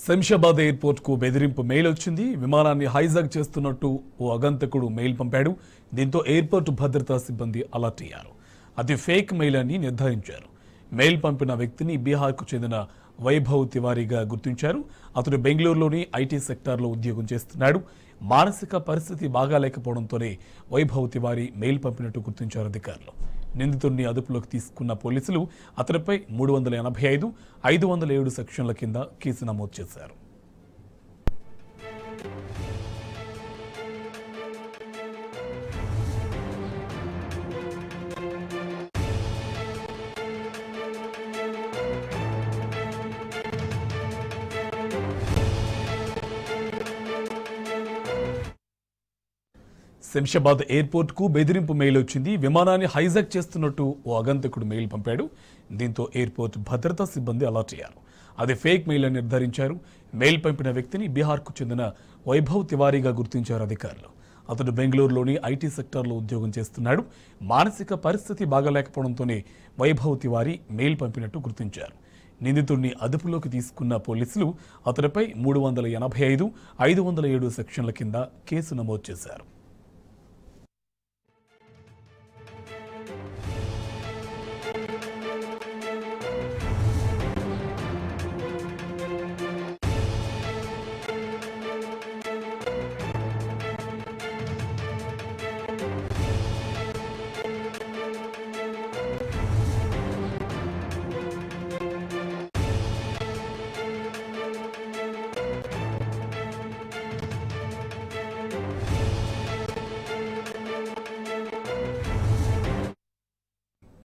Shamshabad airport కు బెదిరింపు mail వచ్చింది. విమానాన్ని హైజాక్ చేస్తున్నట్టు ఓ అగంతకుడు మెయిల్ పంపాడు. దీంతో ఎయిర్పోర్ట్ భద్రతా సిబ్బంది అలర్ట్ అయ్యారు. అది ఫేక్ మెయిల్ అని నిర్ధారించారు. మెయిల్ పంపిన వ్యక్తిని బీహార్కు చెందిన వైభవ్ తివారీగా గుర్తించారు. అతడు బెంగళూరులోని ఐటీ సెక్టార్లో ఉద్యోగం చేస్తున్నాడు. మానసిక పరిస్థితి బాగాలేకపోవడంతోనే వైభవ్ తివారీ మెయిల్ పంపినట్టు గుర్తించారు అధికారులు. నిందితుడిని అదుపులోకి తీసుకున్న పోలీసులు అతడిపై 385, 507 సెక్షన్ల కింద కేసు నమోదు చేశారు. శంషాబాద్ ఎయిర్పోర్ట్ కు బెదిరింపు మెయిల్ వచ్చింది. విమానాన్ని హైజాక్ చేస్తున్నట్టు ఓ అగంతకుడు మెయిల్ పంపాడు. దీంతో ఎయిర్పోర్ట్ భద్రతా సిబ్బంది అలర్ట్ అయ్యారు. అది ఫేక్ మెయిల్ అని నిర్ధారించారు. మెయిల్ పంపిన వ్యక్తిని బీహార్కు చెందిన వైభవ్ తివారీగా గుర్తించారు అధికారులు. అతడు బెంగళూరులోని ఐటీ సెక్టార్లో ఉద్యోగం చేస్తున్నాడు. మానసిక పరిస్థితి బాగాలేకపోవడంతోనే వైభవ్ తివారీ మెయిల్ పంపినట్టు గుర్తించారు. నిందితుడిని అదుపులోకి తీసుకున్న పోలీసులు అతడిపై 385, 507 సెక్షన్ల కింద కేసు నమోదు చేశారు.